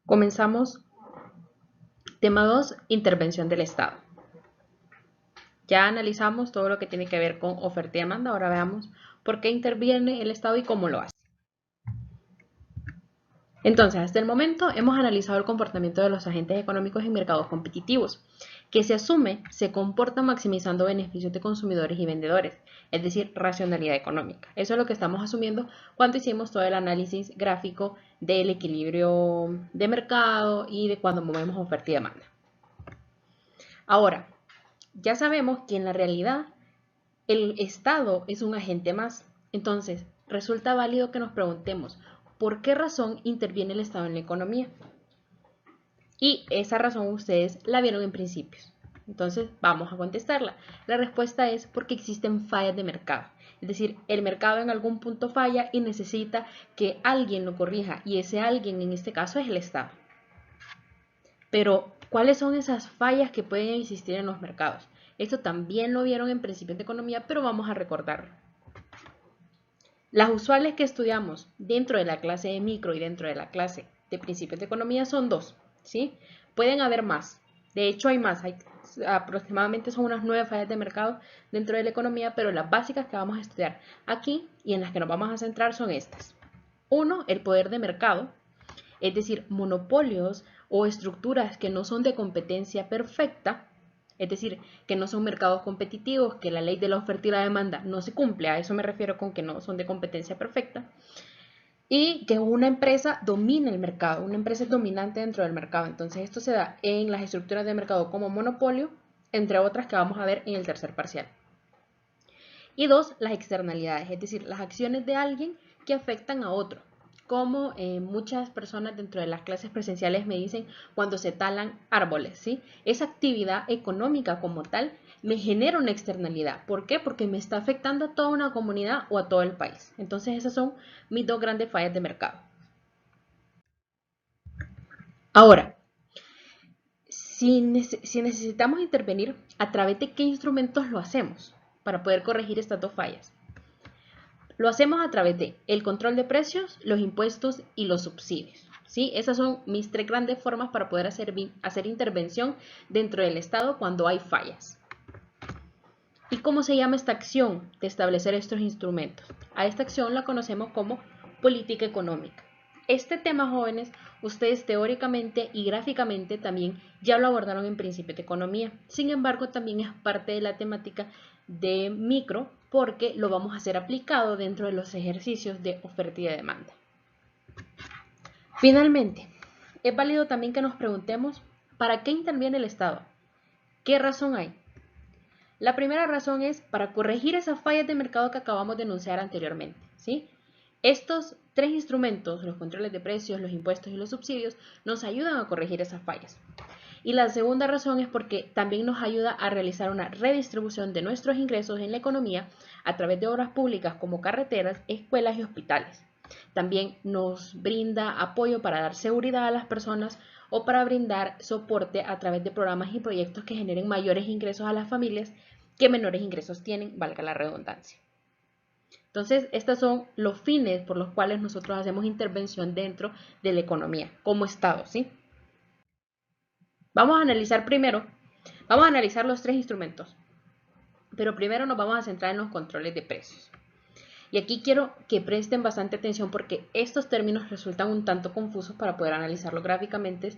Comenzamos. Tema 2, intervención del Estado. Ya analizamos todo lo que tiene que ver con oferta y demanda. Ahora veamos por qué interviene el Estado y cómo lo hace. Entonces, hasta el momento hemos analizado el comportamiento de los agentes económicos en mercados competitivos, que se asume se comportan maximizando beneficios de consumidores y vendedores, es decir, racionalidad económica. Eso es lo que estamos asumiendo cuando hicimos todo el análisis gráfico del equilibrio de mercado y de cuando movemos oferta y demanda. Ahora, ya sabemos que en la realidad el Estado es un agente más. Entonces, resulta válido que nos preguntemos, ¿por qué razón interviene el Estado en la economía? Y esa razón ustedes la vieron en principios. Entonces, vamos a contestarla. La respuesta es porque existen fallas de mercado. Es decir, el mercado en algún punto falla y necesita que alguien lo corrija. Y ese alguien en este caso es el Estado. Pero, ¿cuáles son esas fallas que pueden existir en los mercados? Esto también lo vieron en principios de economía, pero vamos a recordarlo. Las usuales que estudiamos dentro de la clase de micro y dentro de la clase de principios de economía son dos, ¿sí? Pueden haber más. De hecho, hay más. Aproximadamente son unas 9 fallas de mercado dentro de la economía, pero las básicas que vamos a estudiar aquí y en las que nos vamos a centrar son estas. 1, el poder de mercado, es decir, monopolios o estructuras que no son de competencia perfecta, es decir, que no son mercados competitivos, que la ley de la oferta y la demanda no se cumple, a eso me refiero con que no son de competencia perfecta, y que una empresa domina el mercado, una empresa es dominante dentro del mercado. Entonces esto se da en las estructuras de mercado como monopolio, entre otras que vamos a ver en el tercer parcial. Y 2, las externalidades, es decir, las acciones de alguien que afectan a otro, como muchas personas dentro de las clases presenciales me dicen cuando se talan árboles, ¿sí? Esa actividad económica como tal me genera una externalidad. ¿Por qué? Porque me está afectando a toda una comunidad o a todo el país. Entonces esas son mis dos grandes fallas de mercado. Ahora, si necesitamos intervenir, ¿a través de qué instrumentos lo hacemos para poder corregir estas dos fallas? Lo hacemos a través de el control de precios, los impuestos y los subsidios. ¿Sí? Esas son mis 3 grandes formas para poder hacer intervención dentro del Estado cuando hay fallas. ¿Y cómo se llama esta acción de establecer estos instrumentos? A esta acción la conocemos como política económica. Este tema, jóvenes, ustedes teóricamente y gráficamente también ya lo abordaron en principios de economía. Sin embargo, también es parte de la temática de micro porque lo vamos a hacer aplicado dentro de los ejercicios de oferta y de demanda. Finalmente, es válido también que nos preguntemos ¿para qué interviene el Estado? ¿Qué razón hay? La primera razón es para corregir esas fallas de mercado que acabamos de enunciar anteriormente, ¿sí? Estos 3 instrumentos, los controles de precios, los impuestos y los subsidios, nos ayudan a corregir esas fallas. Y la segunda razón es porque también nos ayuda a realizar una redistribución de nuestros ingresos en la economía a través de obras públicas como carreteras, escuelas y hospitales. También nos brinda apoyo para dar seguridad a las personas o para brindar soporte a través de programas y proyectos que generen mayores ingresos a las familias que menores ingresos tienen, valga la redundancia. Entonces, estos son los fines por los cuales nosotros hacemos intervención dentro de la economía como Estado, ¿sí? Vamos a analizar los 3 instrumentos, pero primero nos vamos a centrar en los controles de precios. Y aquí quiero que presten bastante atención porque estos términos resultan un tanto confusos para poder analizarlo gráficamente,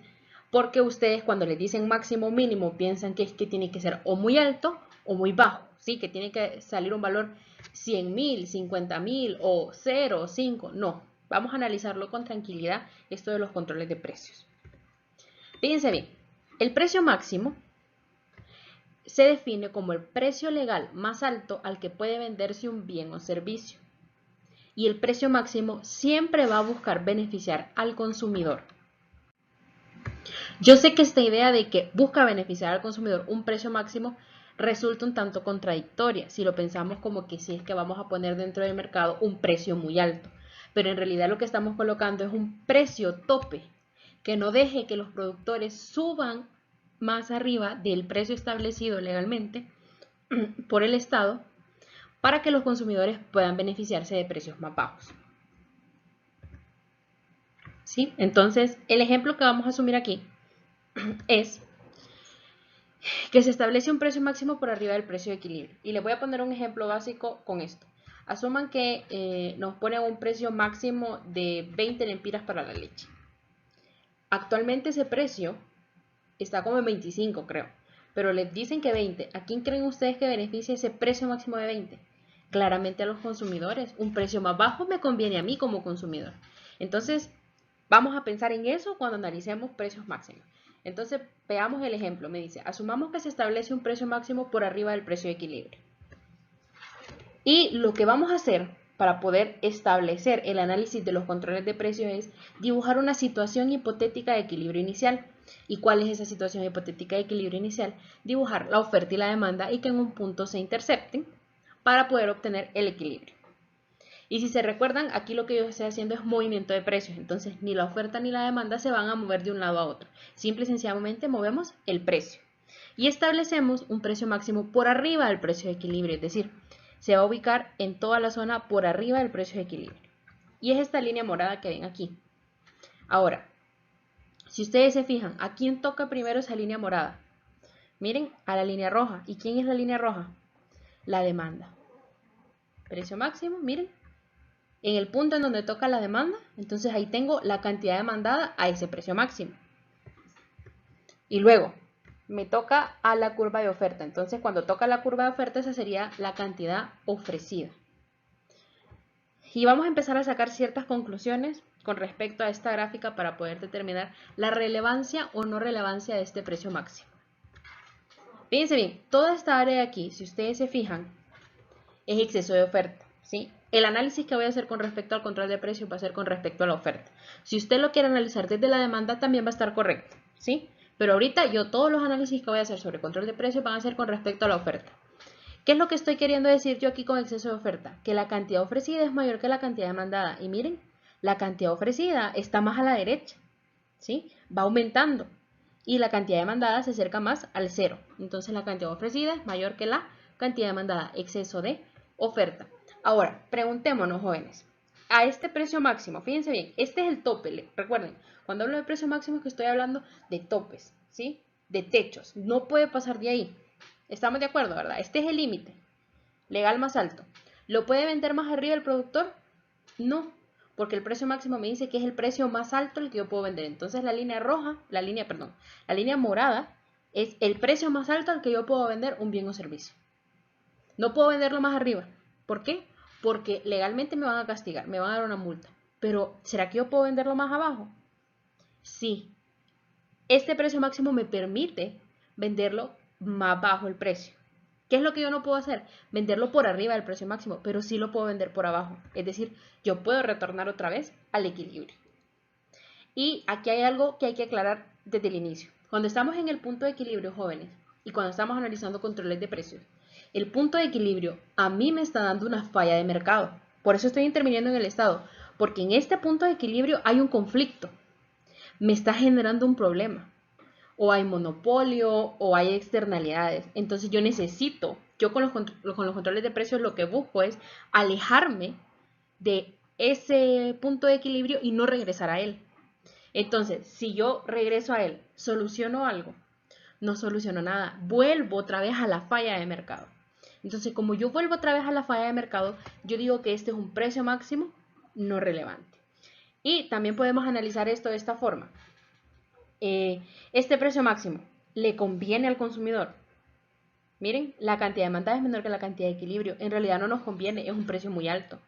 porque ustedes cuando les dicen máximo o mínimo piensan que es que tiene que ser o muy alto o muy bajo, ¿sí? Que tiene que salir un valor 100.000, 50.000 o 0 o 5. No, vamos a analizarlo con tranquilidad esto de los controles de precios. Fíjense bien, el precio máximo se define como el precio legal más alto al que puede venderse un bien o servicio. Y el precio máximo siempre va a buscar beneficiar al consumidor. Yo sé que esta idea de que busca beneficiar al consumidor un precio máximo resulta un tanto contradictoria si lo pensamos como que si es que vamos a poner dentro del mercado un precio muy alto. Pero en realidad lo que estamos colocando es un precio tope que no deje que los productores suban más arriba del precio establecido legalmente por el Estado para que los consumidores puedan beneficiarse de precios más bajos. ¿sí? Entonces, el ejemplo que vamos a asumir aquí es que se establece un precio máximo por arriba del precio de equilibrio. Y les voy a poner un ejemplo básico con esto. Asuman que nos ponen un precio máximo de 20 lempiras para la leche. Actualmente ese precio está como en 25, creo. Pero les dicen que 20. ¿A quién creen ustedes que beneficia ese precio máximo de 20? Claramente a los consumidores. Un precio más bajo me conviene a mí como consumidor. Entonces, vamos a pensar en eso cuando analicemos precios máximos. Entonces, veamos el ejemplo. Me dice, asumamos que se establece un precio máximo por arriba del precio de equilibrio. Y lo que vamos a hacer para poder establecer el análisis de los controles de precios es dibujar una situación hipotética de equilibrio inicial. ¿Y cuál es esa situación hipotética de equilibrio inicial? Dibujar la oferta y la demanda y que en un punto se intercepten para poder obtener el equilibrio. Y si se recuerdan, aquí lo que yo estoy haciendo es movimiento de precios. Entonces, ni la oferta ni la demanda se van a mover de un lado a otro. Simple y sencillamente movemos el precio. Y establecemos un precio máximo por arriba del precio de equilibrio. Es decir, se va a ubicar en toda la zona por arriba del precio de equilibrio. Y es esta línea morada que ven aquí. Ahora, si ustedes se fijan, ¿a quién toca primero esa línea morada? Miren, a la línea roja. ¿Y quién es la línea roja? La demanda. Precio máximo, miren. En el punto en donde toca la demanda, entonces ahí tengo la cantidad demandada a ese precio máximo. Y luego, me toca a la curva de oferta. Entonces, cuando toca la curva de oferta, esa sería la cantidad ofrecida. Y vamos a empezar a sacar ciertas conclusiones con respecto a esta gráfica para poder determinar la relevancia o no relevancia de este precio máximo. Fíjense bien, toda esta área de aquí, si ustedes se fijan, es exceso de oferta, ¿sí? El análisis que voy a hacer con respecto al control de precios va a ser con respecto a la oferta. Si usted lo quiere analizar desde la demanda, también va a estar correcto, ¿sí? Pero ahorita yo todos los análisis que voy a hacer sobre control de precios van a ser con respecto a la oferta. ¿Qué es lo que estoy queriendo decir yo aquí con exceso de oferta? Que la cantidad ofrecida es mayor que la cantidad demandada. Y miren, la cantidad ofrecida está más a la derecha, ¿sí? Va aumentando. Y la cantidad demandada se acerca más al cero. Entonces la cantidad ofrecida es mayor que la cantidad demandada. Exceso de oferta. Ahora, preguntémonos, jóvenes. A este precio máximo, fíjense bien, este es el tope. Recuerden, cuando hablo de precio máximo es que estoy hablando de topes, ¿sí? De techos. No puede pasar de ahí. Estamos de acuerdo, ¿verdad? Este es el límite legal más alto. ¿Lo puede vender más arriba el productor? No, porque el precio máximo me dice que es el precio más alto el que yo puedo vender. Entonces la línea roja, la línea morada es el precio más alto al que yo puedo vender un bien o servicio. No puedo venderlo más arriba. ¿Por qué? Porque legalmente me van a castigar, me van a dar una multa. Pero, ¿será que yo puedo venderlo más abajo? Sí. Este precio máximo me permite venderlo más bajo el precio. ¿Qué es lo que yo no puedo hacer? Venderlo por arriba del precio máximo, pero sí lo puedo vender por abajo. Es decir, yo puedo retornar otra vez al equilibrio. Y aquí hay algo que hay que aclarar desde el inicio. Cuando estamos en el punto de equilibrio, jóvenes, y cuando estamos analizando controles de precios, el punto de equilibrio a mí me está dando una falla de mercado. Por eso estoy interviniendo en el estado, porque en este punto de equilibrio hay un conflicto. Me está generando un problema. O hay monopolio, o hay externalidades. Entonces yo necesito, yo con los controles de precios lo que busco es alejarme de ese punto de equilibrio y no regresar a él. Entonces, si yo regreso a él, ¿soluciono algo? No soluciono nada. Vuelvo otra vez a la falla de mercado. Entonces, como yo vuelvo otra vez a la falla de mercado, yo digo que este es un precio máximo no relevante. Y también podemos analizar esto de esta forma. Este precio máximo le conviene al consumidor. Miren, la cantidad de demanda es menor que la cantidad de equilibrio. En realidad no nos conviene, es un precio muy alto.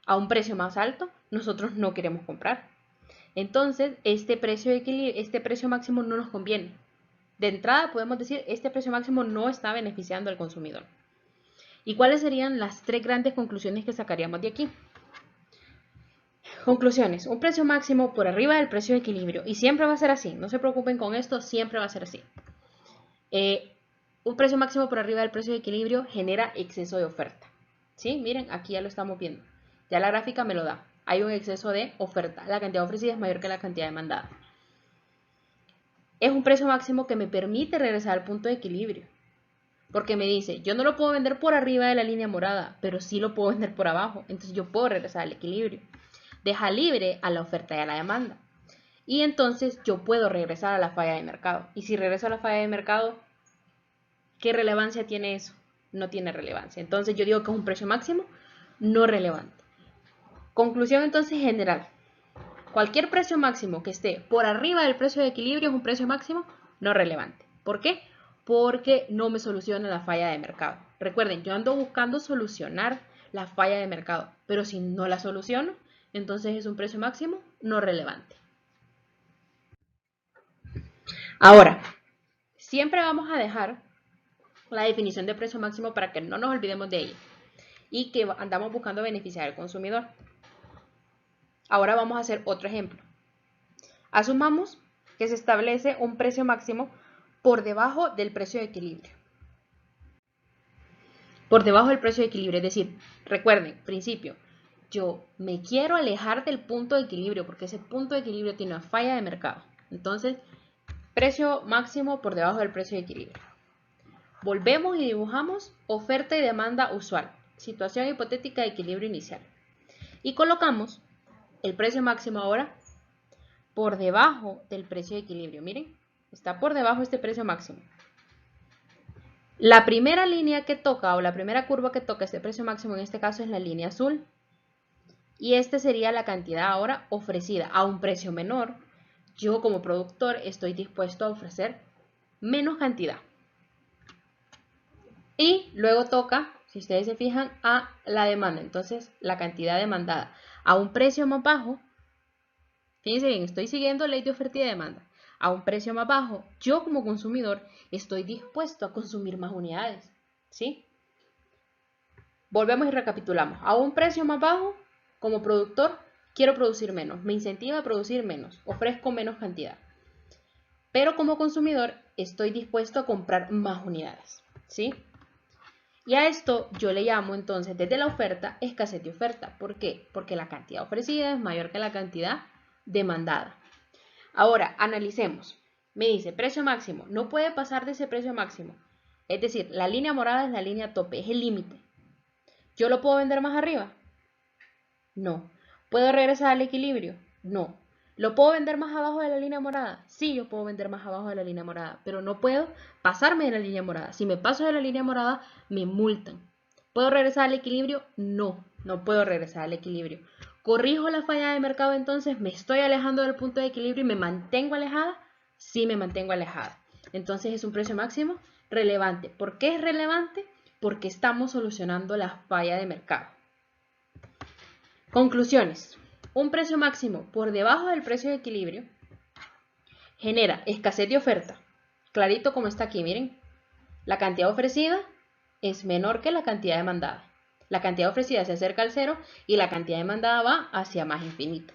A un precio más alto, nosotros no queremos comprar. Entonces, este precio máximo no nos conviene. De entrada podemos decir, este precio máximo no está beneficiando al consumidor. ¿Y cuáles serían las tres grandes conclusiones que sacaríamos de aquí? Conclusiones. Un precio máximo por arriba del precio de equilibrio. Y siempre va a ser así. No se preocupen con esto, siempre va a ser así. Un precio máximo por arriba del precio de equilibrio genera exceso de oferta. ¿Sí? Miren, aquí ya lo estamos viendo. Ya la gráfica me lo da. Hay un exceso de oferta. La cantidad ofrecida es mayor que la cantidad demandada. Es un precio máximo que me permite regresar al punto de equilibrio. Porque me dice, yo no lo puedo vender por arriba de la línea morada, pero sí lo puedo vender por abajo. Entonces yo puedo regresar al equilibrio. deja libre a la oferta y a la demanda. Y entonces yo puedo regresar a la falla de mercado. Y si regreso a la falla de mercado, ¿qué relevancia tiene eso? No tiene relevancia. Entonces yo digo que es un precio máximo no relevante. Conclusión entonces general. Cualquier precio máximo que esté por arriba del precio de equilibrio es un precio máximo no relevante. ¿Por qué? Porque no me soluciona la falla de mercado. Recuerden, yo ando buscando solucionar la falla de mercado, pero si no la soluciono, entonces es un precio máximo no relevante. Ahora, siempre vamos a dejar la definición de precio máximo para que no nos olvidemos de ella y que andamos buscando beneficiar al consumidor. Ahora vamos a hacer otro ejemplo. Asumamos que se establece un precio máximo por debajo del precio de equilibrio. Por debajo del precio de equilibrio, es decir, recuerden, principio, yo me quiero alejar del punto de equilibrio porque ese punto de equilibrio tiene una falla de mercado. Entonces, precio máximo por debajo del precio de equilibrio. Volvemos y dibujamos oferta y demanda usual, situación hipotética de equilibrio inicial. Y colocamos el precio máximo ahora por debajo del precio de equilibrio. Miren, está por debajo este precio máximo. La primera línea que toca o la primera curva que toca este precio máximo en este caso es la línea azul. Y esta sería la cantidad ahora ofrecida a un precio menor. Yo como productor estoy dispuesto a ofrecer menos cantidad. Y luego toca, si ustedes se fijan, a la demanda. Entonces, la cantidad demandada a un precio más bajo. Fíjense bien, estoy siguiendo ley de oferta y demanda. A un precio más bajo, yo como consumidor estoy dispuesto a consumir más unidades. ¿Sí? Volvemos y recapitulamos. A un precio más bajo, como productor, quiero producir menos. Me incentiva a producir menos. Ofrezco menos cantidad. Pero como consumidor, estoy dispuesto a comprar más unidades. ¿Sí? Y a esto yo le llamo entonces desde la oferta escasez de oferta. ¿Por qué? Porque la cantidad ofrecida es mayor que la cantidad demandada. Ahora, analicemos. Me dice precio máximo. No puede pasar de ese precio máximo. Es decir, la línea morada es la línea tope, es el límite. ¿Yo lo puedo vender más arriba? No. ¿Puedo regresar al equilibrio? No. ¿Lo puedo vender más abajo de la línea morada? Sí, yo puedo vender más abajo de la línea morada, pero no puedo pasarme de la línea morada. Si me paso de la línea morada, me multan. ¿Puedo regresar al equilibrio? No, no puedo regresar al equilibrio. ¿Corrijo la falla de mercado entonces? ¿Me estoy alejando del punto de equilibrio y me mantengo alejada? Sí, me mantengo alejada. Entonces es un precio máximo relevante. ¿Por qué es relevante? Porque estamos solucionando la falla de mercado. Conclusiones. Un precio máximo por debajo del precio de equilibrio genera escasez de oferta. Clarito como está aquí, miren. La cantidad ofrecida es menor que la cantidad demandada. La cantidad ofrecida se acerca al cero y la cantidad demandada va hacia más infinito.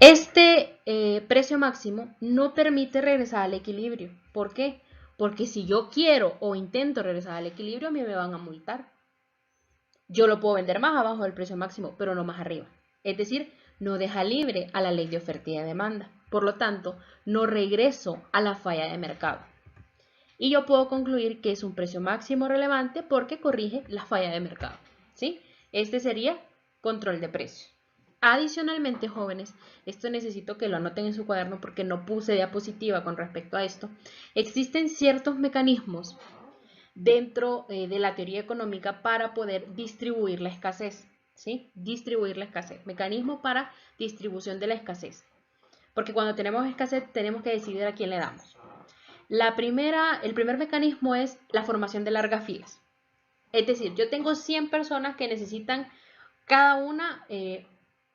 Este precio máximo no permite regresar al equilibrio. ¿Por qué? Porque si yo quiero o intento regresar al equilibrio, a mí me van a multar. Yo lo puedo vender más abajo del precio máximo, pero no más arriba. Es decir, no deja libre a la ley de oferta y de demanda. Por lo tanto, no regreso a la falla de mercado. Y yo puedo concluir que es un precio máximo relevante porque corrige la falla de mercado. ¿Sí? Este sería control de precios. Adicionalmente, jóvenes, esto necesito que lo anoten en su cuaderno porque no puse diapositiva con respecto a esto. Existen ciertos mecanismos dentro de la teoría económica para poder distribuir la escasez, ¿sí? Distribuir la escasez, mecanismo para distribución de la escasez. Porque cuando tenemos escasez tenemos que decidir a quién le damos. El primer mecanismo es la formación de largas filas. Es decir, yo tengo 100 personas que necesitan cada una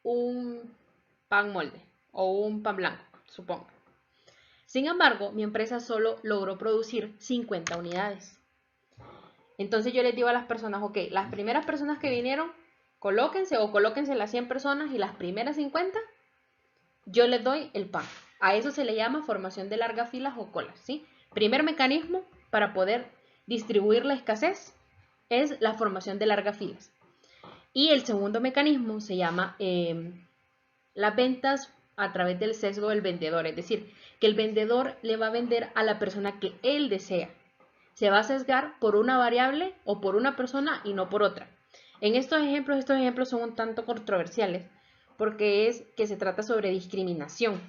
un pan molde o un pan blanco, supongo. Sin embargo, mi empresa solo logró producir 50 unidades. Entonces yo les digo a las personas, ok, las primeras personas que vinieron, colóquense las 100 personas y las primeras 50, yo les doy el pan. A eso se le llama formación de largas filas o colas, ¿sí? Primer mecanismo para poder distribuir la escasez es la formación de largas filas. Y el segundo mecanismo se llama las ventas a través del sesgo del vendedor, es decir, que el vendedor le va a vender a la persona que él desea. Se va a sesgar por una variable o por una persona y no por otra. En estos ejemplos son un tanto controversiales porque es que se trata sobre discriminación,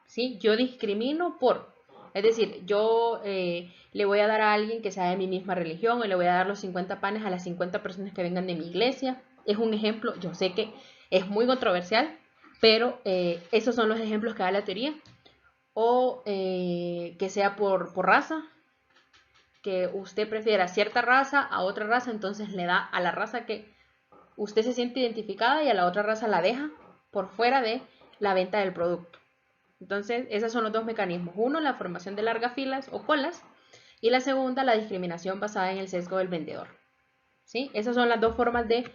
¿sí? Yo discrimino por, es decir, yo le voy a dar a alguien que sea de mi misma religión o le voy a dar los 50 panes a las 50 personas que vengan de mi iglesia. Es un ejemplo, yo sé que es muy controversial, pero esos son los ejemplos que da la teoría. O que sea por raza, que usted prefiera cierta raza a otra raza, entonces le da a la raza que usted se siente identificada y a la otra raza la deja por fuera de la venta del producto. Entonces, esos son los dos mecanismos. Uno, la formación de largas filas o colas, y la segunda, la discriminación basada en el sesgo del vendedor. ¿Sí? Esas son las dos formas de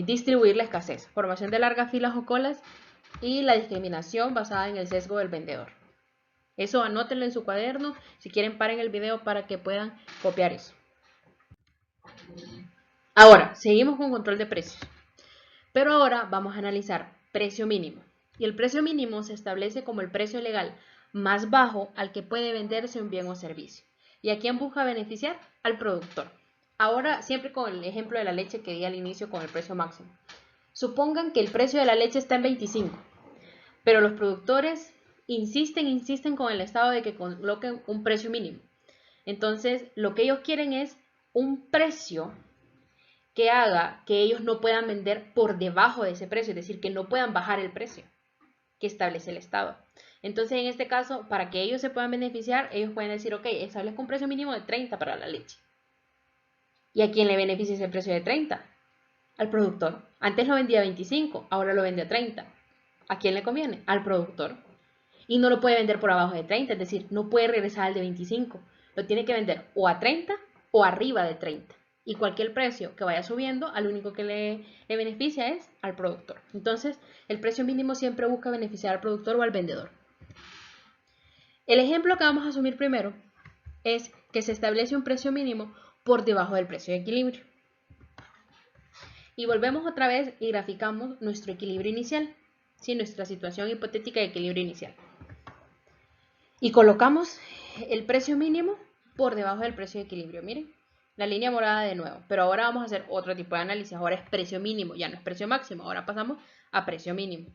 distribuir la escasez. Formación de largas filas o colas y la discriminación basada en el sesgo del vendedor. Eso anótenlo en su cuaderno. Si quieren, paren el video para que puedan copiar eso. Ahora, seguimos con control de precios. Pero ahora vamos a analizar precio mínimo. Y el precio mínimo se establece como el precio legal más bajo al que puede venderse un bien o servicio. ¿Y a quién busca beneficiar? Al productor. Ahora, siempre con el ejemplo de la leche que di al inicio con el precio máximo. Supongan que el precio de la leche está en 25, pero los productores insisten con el Estado de que coloquen un precio mínimo. Entonces, lo que ellos quieren es un precio que haga que ellos no puedan vender por debajo de ese precio, es decir, que no puedan bajar el precio que establece el Estado. Entonces, en este caso, para que ellos se puedan beneficiar, ellos pueden decir, ok, establezco un precio mínimo de 30 para la leche. ¿Y a quién le beneficia ese precio de 30? Al productor. Antes lo vendía a 25, ahora lo vende a 30. ¿A quién le conviene? Al productor. Y no lo puede vender por abajo de 30, es decir, no puede regresar al de 25. Lo tiene que vender o a 30 o arriba de 30. Y cualquier precio que vaya subiendo, al único que le beneficia es al productor. Entonces, el precio mínimo siempre busca beneficiar al productor o al vendedor. El ejemplo que vamos a asumir primero es que se establece un precio mínimo por debajo del precio de equilibrio. Y volvemos otra vez y graficamos nuestro equilibrio inicial, ¿sí? Nuestra situación hipotética de equilibrio inicial. Y colocamos el precio mínimo por debajo del precio de equilibrio. Miren, la línea morada de nuevo. Pero ahora vamos a hacer otro tipo de análisis. Ahora es precio mínimo, ya no es precio máximo. Ahora pasamos a precio mínimo.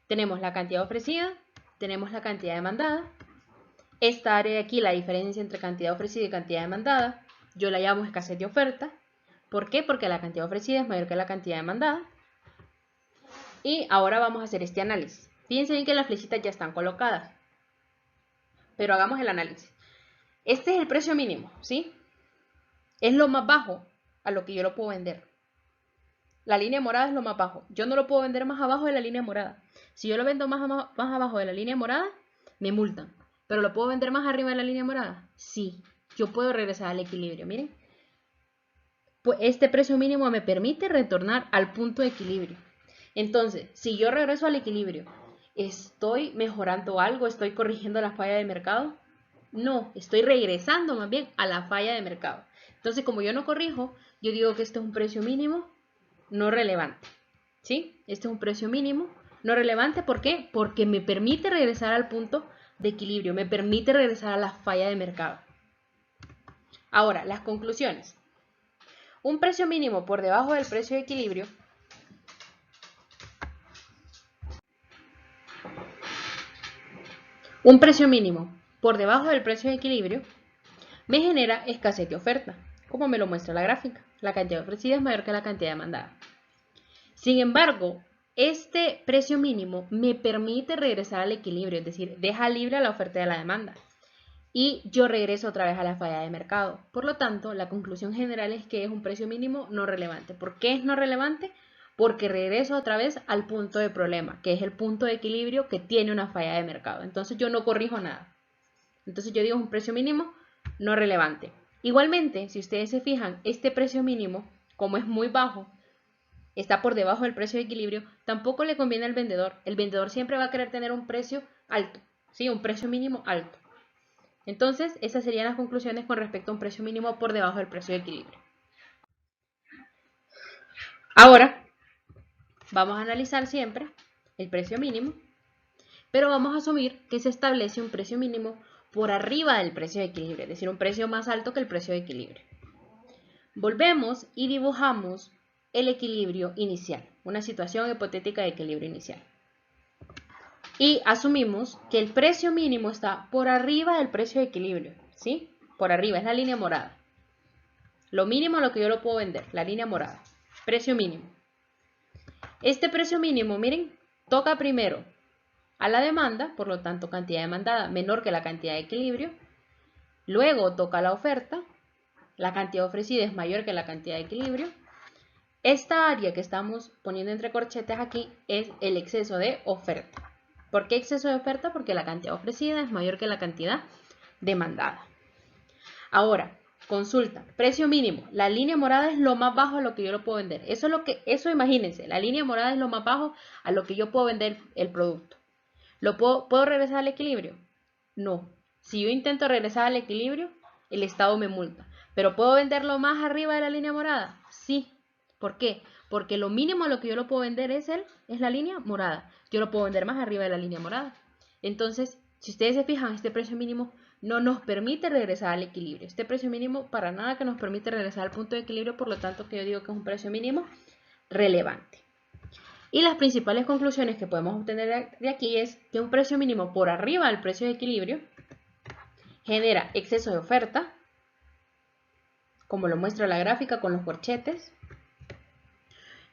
Tenemos la cantidad ofrecida, tenemos la cantidad demandada. Esta área de aquí, la diferencia entre cantidad ofrecida y cantidad demandada, yo la llamo escasez de oferta. ¿Por qué? Porque la cantidad ofrecida es mayor que la cantidad demandada. Y ahora vamos a hacer este análisis. Fíjense bien que las flechitas ya están colocadas. Pero hagamos el análisis. Este es el precio mínimo, ¿sí? Es lo más bajo a lo que yo lo puedo vender. La línea morada es lo más bajo. Yo no lo puedo vender más abajo de la línea morada. Si yo lo vendo más abajo de la línea morada, me multan. ¿Pero lo puedo vender más arriba de la línea morada? Sí. Yo puedo regresar al equilibrio, miren. Pues este precio mínimo me permite retornar al punto de equilibrio. Entonces, si yo regreso al equilibrio, ¿estoy mejorando algo? ¿Estoy corrigiendo la falla de mercado? No, estoy regresando más bien a la falla de mercado. Entonces, como yo no corrijo, yo digo que este es un precio mínimo no relevante. ¿Sí? Este es un precio mínimo no relevante. ¿Por qué? Porque me permite regresar al punto de equilibrio, me permite regresar a la falla de mercado. Ahora, las conclusiones. Un precio mínimo por debajo del precio de equilibrio Un precio mínimo por debajo del precio de equilibrio me genera escasez de oferta, como me lo muestra la gráfica. La cantidad ofrecida es mayor que la cantidad demandada. Sin embargo, este precio mínimo me permite regresar al equilibrio, es decir, deja libre la oferta y la demanda. Y yo regreso otra vez a la falla de mercado. Por lo tanto, la conclusión general es que es un precio mínimo no relevante. ¿Por qué es no relevante? Porque regreso otra vez al punto de problema, que es el punto de equilibrio que tiene una falla de mercado. Entonces yo no corrijo nada. Entonces yo digo un precio mínimo no relevante. Igualmente, si ustedes se fijan, este precio mínimo, como es muy bajo, está por debajo del precio de equilibrio, tampoco le conviene al vendedor. El vendedor siempre va a querer tener un precio alto, ¿sí? Un precio mínimo alto. Entonces, esas serían las conclusiones con respecto a un precio mínimo por debajo del precio de equilibrio. Ahora, vamos a analizar siempre el precio mínimo, pero vamos a asumir que se establece un precio mínimo por arriba del precio de equilibrio, es decir, un precio más alto que el precio de equilibrio. Volvemos y dibujamos el equilibrio inicial, una situación hipotética de equilibrio inicial. Y asumimos que el precio mínimo está por arriba del precio de equilibrio, ¿sí? Por arriba, es la línea morada. Lo mínimo a lo que yo lo puedo vender, la línea morada. Precio mínimo. Este precio mínimo, miren, toca primero a la demanda, por lo tanto cantidad demandada menor que la cantidad de equilibrio. Luego toca la oferta, la cantidad ofrecida es mayor que la cantidad de equilibrio. Esta área que estamos poniendo entre corchetes aquí es el exceso de oferta. ¿Por qué exceso de oferta? Porque la cantidad ofrecida es mayor que la cantidad demandada. Ahora, consulta, precio mínimo. La línea morada es lo más bajo a lo que yo lo puedo vender. Eso imagínense, la línea morada es lo más bajo a lo que yo puedo vender el producto. ¿Puedo regresar al equilibrio? No. Si yo intento regresar al equilibrio, el Estado me multa. ¿Pero puedo venderlo más arriba de la línea morada? Sí. ¿Por qué? Porque lo mínimo a lo que yo lo puedo vender es la línea morada. Yo lo puedo vender más arriba de la línea morada. Entonces, si ustedes se fijan, este precio mínimo no nos permite regresar al equilibrio. Este precio mínimo para nada que nos permite regresar al punto de equilibrio, por lo tanto que yo digo que es un precio mínimo relevante. Y las principales conclusiones que podemos obtener de aquí es que un precio mínimo por arriba del precio de equilibrio genera exceso de oferta, como lo muestra la gráfica con los corchetes.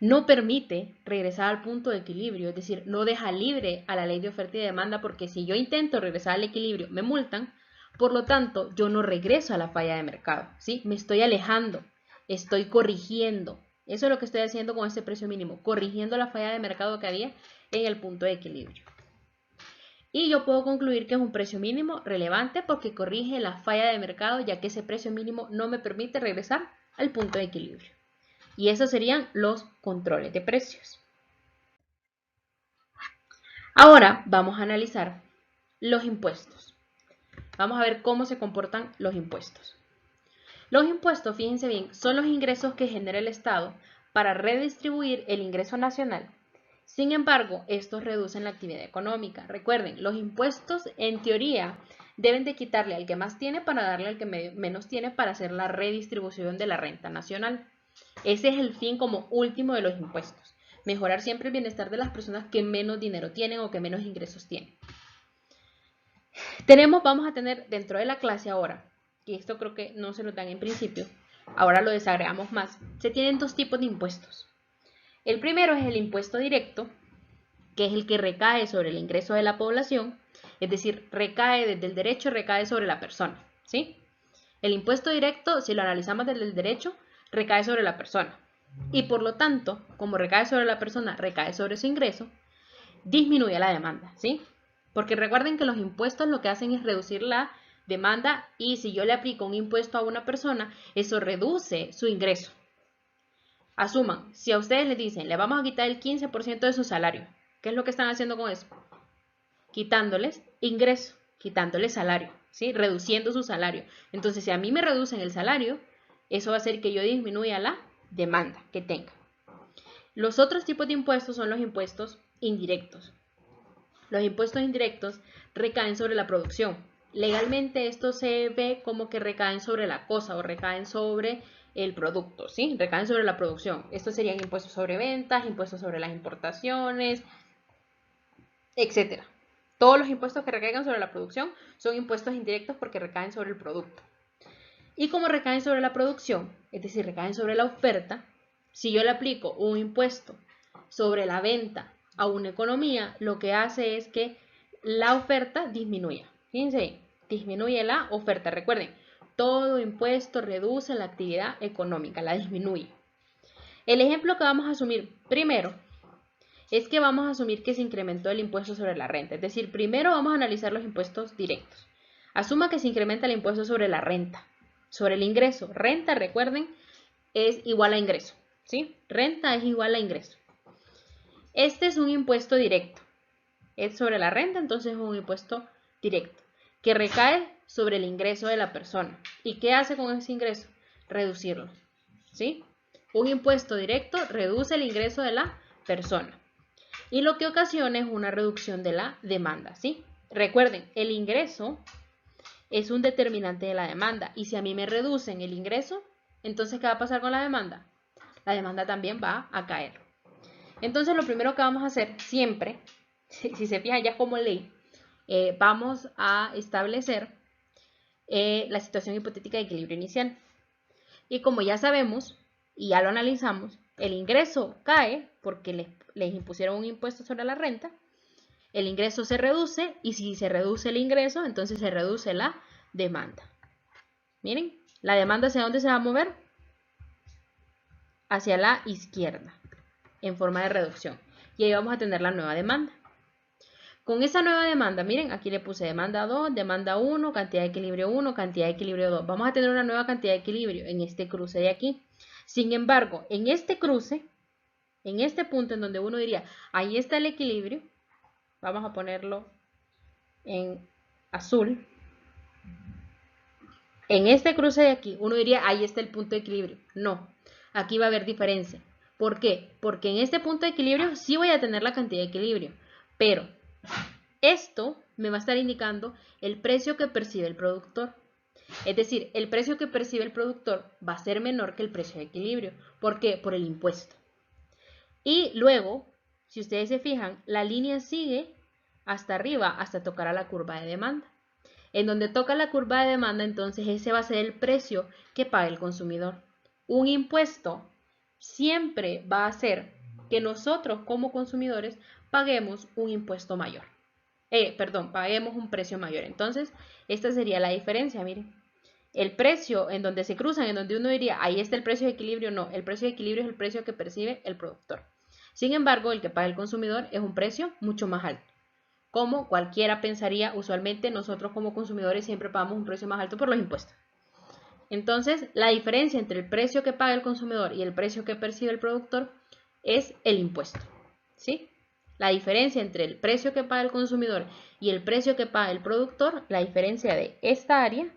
No permite regresar al punto de equilibrio, es decir, no deja libre a la ley de oferta y demanda, porque si yo intento regresar al equilibrio me multan. Por lo tanto, yo no regreso a la falla de mercado, ¿sí? Me estoy alejando, estoy corrigiendo. Eso es lo que estoy haciendo con este precio mínimo, corrigiendo la falla de mercado que había en el punto de equilibrio. Y yo puedo concluir que es un precio mínimo relevante porque corrige la falla de mercado, ya que ese precio mínimo no me permite regresar al punto de equilibrio. Y esos serían los controles de precios. Ahora vamos a analizar los impuestos. Vamos a ver cómo se comportan los impuestos. Los impuestos, fíjense bien, son los ingresos que genera el Estado para redistribuir el ingreso nacional. Sin embargo, estos reducen la actividad económica. Recuerden, los impuestos en teoría deben de quitarle al que más tiene para darle al que menos tiene para hacer la redistribución de la renta nacional. Ese es el fin como último de los impuestos. Mejorar siempre el bienestar de las personas que menos dinero tienen o que menos ingresos tienen. Vamos a tener dentro de la clase ahora, y esto creo que no se lo dan en principio, ahora lo desagregamos más, se tienen dos tipos de impuestos. El primero es el impuesto directo, que es el que recae sobre el ingreso de la población, es decir, recae desde el derecho, recae sobre la persona, ¿sí? El impuesto directo, si lo analizamos desde el derecho, recae sobre la persona. Y por lo tanto, como recae sobre la persona, recae sobre su ingreso, disminuye la demanda, ¿sí? Porque recuerden que los impuestos lo que hacen es reducir la demanda y si yo le aplico un impuesto a una persona, eso reduce su ingreso. Asuman, si a ustedes les dicen, le vamos a quitar el 15% de su salario, ¿qué es lo que están haciendo con eso? Quitándoles ingreso, quitándoles salario, ¿sí? Reduciendo su salario. Entonces, si a mí me reducen el salario, eso va a hacer que yo disminuya la demanda que tenga. Los otros tipos de impuestos son los impuestos indirectos. Los impuestos indirectos recaen sobre la producción. Legalmente esto se ve como que recaen sobre la cosa o recaen sobre el producto, ¿sí? Recaen sobre la producción. Estos serían impuestos sobre ventas, impuestos sobre las importaciones, etc. Todos los impuestos que recaigan sobre la producción son impuestos indirectos porque recaen sobre el producto. Y como recaen sobre la producción, es decir, recaen sobre la oferta, si yo le aplico un impuesto sobre la venta a una economía, lo que hace es que la oferta disminuya. Fíjense, disminuye la oferta. Recuerden, todo impuesto reduce la actividad económica, la disminuye. El ejemplo que vamos a asumir primero es que vamos a asumir que se incrementó el impuesto sobre la renta. Es decir, primero vamos a analizar los impuestos directos. Asuma que se incrementa el impuesto sobre la renta, sobre el ingreso. Renta, recuerden, es igual a ingreso, ¿sí? Renta es igual a ingreso. Este es un impuesto directo. Es sobre la renta, entonces es un impuesto directo, que recae sobre el ingreso de la persona. ¿Y qué hace con ese ingreso? Reducirlo, ¿sí? Un impuesto directo reduce el ingreso de la persona. Y lo que ocasiona es una reducción de la demanda, ¿sí? Recuerden, el ingreso es un determinante de la demanda. Y si a mí me reducen el ingreso, Entonces, ¿qué va a pasar con la demanda? La demanda también va a caer. Entonces, lo primero que vamos a hacer siempre, si se fijan ya como ley, vamos a establecer la situación hipotética de equilibrio inicial. Y como ya sabemos y ya lo analizamos, el ingreso cae porque les impusieron un impuesto sobre la renta, el ingreso se reduce y si se reduce el ingreso, entonces se reduce la demanda. Miren, la demanda ¿hacia dónde se va a mover? Hacia la izquierda, en forma de reducción. Y ahí vamos a tener la nueva demanda. Con esa nueva demanda, miren, aquí le puse demanda 2, demanda 1, cantidad de equilibrio 1, cantidad de equilibrio 2. Vamos a tener una nueva cantidad de equilibrio en este cruce de aquí. Sin embargo, en este cruce, en este punto en donde uno diría, ahí está el equilibrio, vamos a ponerlo en azul. En este cruce de aquí, uno diría, ahí está el punto de equilibrio. No, aquí va a haber diferencia. ¿Por qué? Porque en este punto de equilibrio sí voy a tener la cantidad de equilibrio, pero esto me va a estar indicando el precio que percibe el productor. Es decir, el precio que percibe el productor va a ser menor que el precio de equilibrio. ¿Por qué? Por el impuesto. Y luego, si ustedes se fijan, la línea sigue hasta arriba, hasta tocar a la curva de demanda. En donde toca la curva de demanda, entonces ese va a ser el precio que paga el consumidor. Un impuesto siempre va a hacer que nosotros como consumidores paguemos un impuesto mayor. Paguemos un precio mayor. Entonces, esta sería la diferencia, miren. El precio en donde se cruzan, en donde uno diría, ahí está el precio de equilibrio, no, el precio de equilibrio es el precio que percibe el productor. Sin embargo, el que paga el consumidor es un precio mucho más alto. Como cualquiera pensaría, usualmente nosotros como consumidores siempre pagamos un precio más alto por los impuestos. Entonces, la diferencia entre el precio que paga el consumidor y el precio que percibe el productor es el impuesto, ¿sí? La diferencia entre el precio que paga el consumidor y el precio que paga el productor, la diferencia de esta área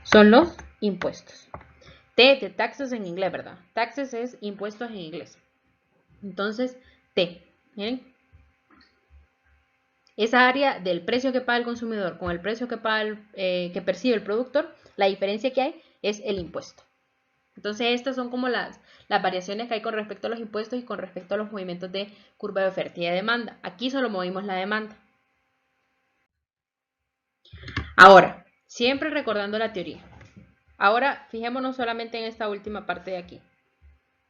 son los impuestos. T de taxes en inglés, ¿verdad? Taxes es impuestos en inglés. Entonces, T, miren. Esa área del precio que paga el consumidor con el precio que percibe el productor, la diferencia que hay es el impuesto. Entonces, estas son como las variaciones que hay con respecto a los impuestos y con respecto a los movimientos de curva de oferta y de demanda. Aquí solo movimos la demanda. Ahora, siempre recordando la teoría. Ahora, fijémonos solamente en esta última parte de aquí,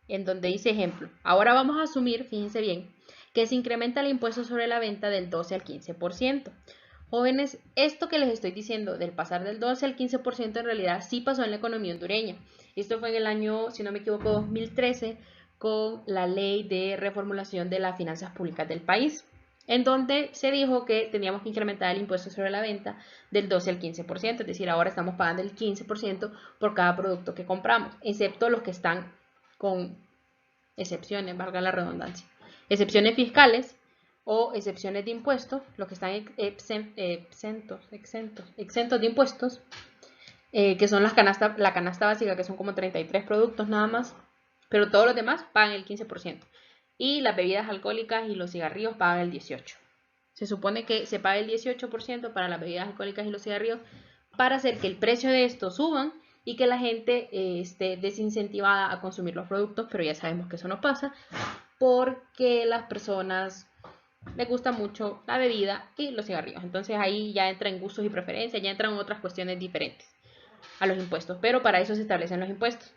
en donde dice ejemplo. Ahora vamos a asumir, fíjense bien, que se incrementa el impuesto sobre la venta del 12 al 15%. Jóvenes, esto que les estoy diciendo del pasar del 12 al 15% en realidad sí pasó en la economía hondureña. Esto fue en el año, si no me equivoco, 2013, con la ley de reformulación de las finanzas públicas del país, en donde se dijo que teníamos que incrementar el impuesto sobre la venta del 12 al 15%, es decir, ahora estamos pagando el 15% por cada producto que compramos, excepto los que están con excepciones, valga la redundancia, excepciones fiscales o excepciones de impuestos, los que están exentos de impuestos, que son la canasta básica, que son como 33 productos nada más, pero todos los demás pagan el 15%. Y las bebidas alcohólicas y los cigarrillos pagan el 18%. Se supone que se paga el 18% para las bebidas alcohólicas y los cigarrillos para hacer que el precio de estos suban y que la gente esté desincentivada a consumir los productos, pero ya sabemos que eso no pasa porque las personas les gusta mucho la bebida y los cigarrillos. Entonces ahí ya entran gustos y preferencias, ya entran otras cuestiones diferentes a los impuestos, pero para eso se establecen los impuestos.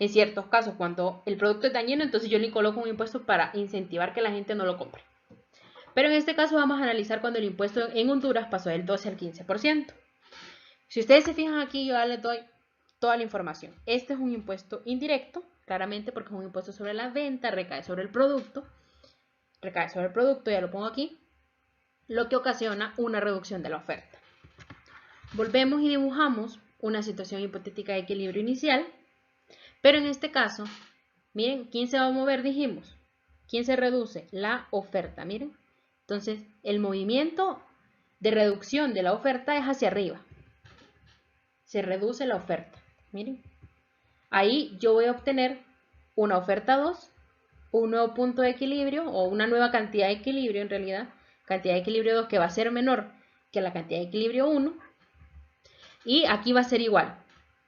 En ciertos casos, cuando el producto es dañino, entonces yo le coloco un impuesto para incentivar que la gente no lo compre. Pero en este caso vamos a analizar cuando el impuesto en Honduras pasó del 12 al 15%. Si ustedes se fijan aquí, yo ya les doy toda la información. Este es un impuesto indirecto, claramente porque es un impuesto sobre la venta, recae sobre el producto, ya lo pongo aquí, lo que ocasiona una reducción de la oferta. Volvemos y dibujamos una situación hipotética de equilibrio inicial, pero en este caso, miren, ¿quién se va a mover? Dijimos, ¿quién se reduce? La oferta, miren. Entonces, el movimiento de reducción de la oferta es hacia arriba. Se reduce la oferta, miren. Ahí yo voy a obtener una oferta 2, un nuevo punto de equilibrio o una nueva cantidad de equilibrio en realidad, cantidad de equilibrio 2 que va a ser menor que la cantidad de equilibrio 1. Y aquí va a ser igual,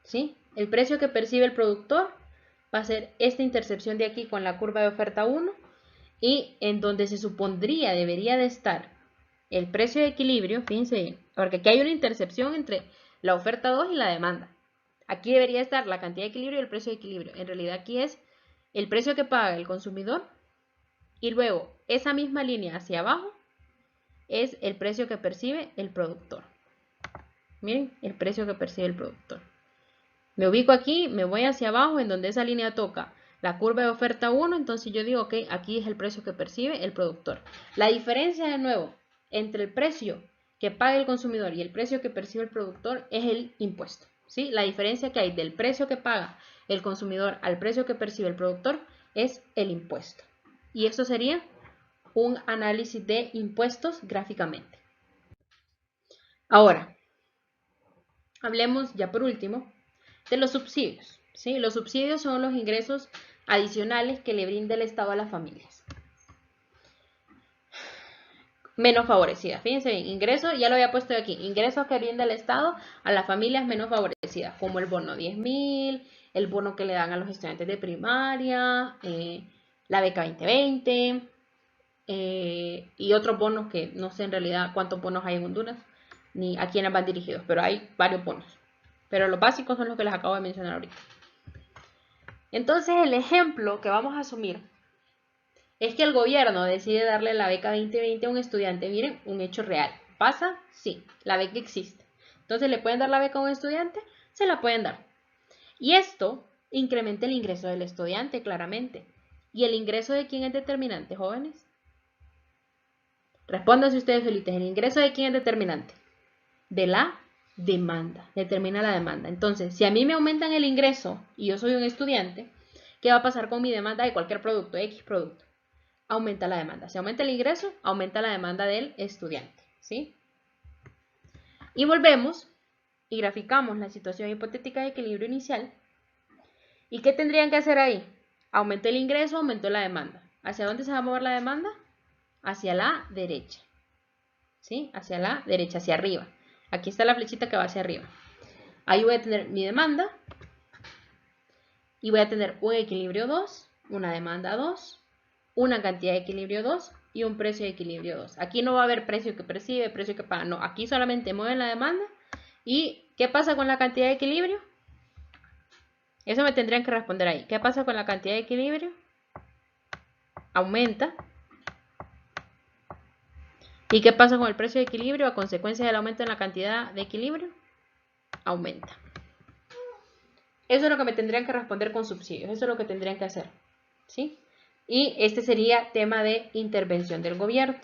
¿sí? El precio que percibe el productor va a ser esta intercepción de aquí con la curva de oferta 1 y en donde se supondría debería de estar el precio de equilibrio, fíjense bien, porque aquí hay una intercepción entre la oferta 2 y la demanda. Aquí debería estar la cantidad de equilibrio y el precio de equilibrio. En realidad aquí es el precio que paga el consumidor y luego esa misma línea hacia abajo es el precio que percibe el productor. Miren, el precio que percibe el productor. Me ubico aquí, me voy hacia abajo en donde esa línea toca la curva de oferta 1, entonces yo digo, ok, aquí es el precio que percibe el productor. La diferencia de nuevo entre el precio que paga el consumidor y el precio que percibe el productor es el impuesto, ¿sí? La diferencia que hay del precio que paga el consumidor al precio que percibe el productor es el impuesto. Y esto sería un análisis de impuestos gráficamente. Ahora, hablemos ya por último de los subsidios, ¿sí? Los subsidios son los ingresos adicionales que le brinda el Estado a las familias menos favorecidas. Fíjense bien, ingresos, ya lo había puesto aquí, ingresos que brinda el Estado a las familias menos favorecidas, como el bono 10.000, el bono que le dan a los estudiantes de primaria, la beca 2020 y otros bonos que no sé en realidad cuántos bonos hay en Honduras, ni a quiénes van dirigidos, pero hay varios bonos. Pero los básicos son los que les acabo de mencionar ahorita. Entonces el ejemplo que vamos a asumir es que el gobierno decide darle la beca 2020 a un estudiante. Miren, un hecho real. ¿Pasa? Sí, la beca existe. Entonces, ¿le pueden dar la beca a un estudiante? Se la pueden dar. Y esto incrementa el ingreso del estudiante, claramente. ¿Y el ingreso de quién es determinante, jóvenes? Respóndanse ustedes solitos. ¿El ingreso de quién es determinante? De la demanda. Determina la demanda. Entonces, si a mí me aumentan el ingreso y yo soy un estudiante, ¿qué va a pasar con mi demanda de cualquier producto, X producto? Aumenta la demanda. Si aumenta el ingreso, aumenta la demanda del estudiante, ¿sí? Y volvemos y graficamos la situación hipotética de equilibrio inicial. ¿Y qué tendrían que hacer ahí? Aumentó el ingreso, aumentó la demanda. ¿Hacia dónde se va a mover la demanda? Hacia la derecha, ¿sí? Hacia la derecha, hacia arriba. Aquí está la flechita que va hacia arriba. Ahí voy a tener mi demanda y voy a tener un equilibrio 2, una demanda 2, una cantidad de equilibrio 2 y un precio de equilibrio 2. Aquí no va a haber precio que percibe, precio que paga. No, aquí solamente mueven la demanda. ¿Y qué pasa con la cantidad de equilibrio? Eso me tendrían que responder ahí. ¿Qué pasa con la cantidad de equilibrio? Aumenta. ¿Y qué pasa con el precio de equilibrio a consecuencia del aumento en la cantidad de equilibrio? Aumenta. Eso es lo que me tendrían que responder con subsidios. Eso es lo que tendrían que hacer, ¿sí? Y este sería tema de intervención del gobierno.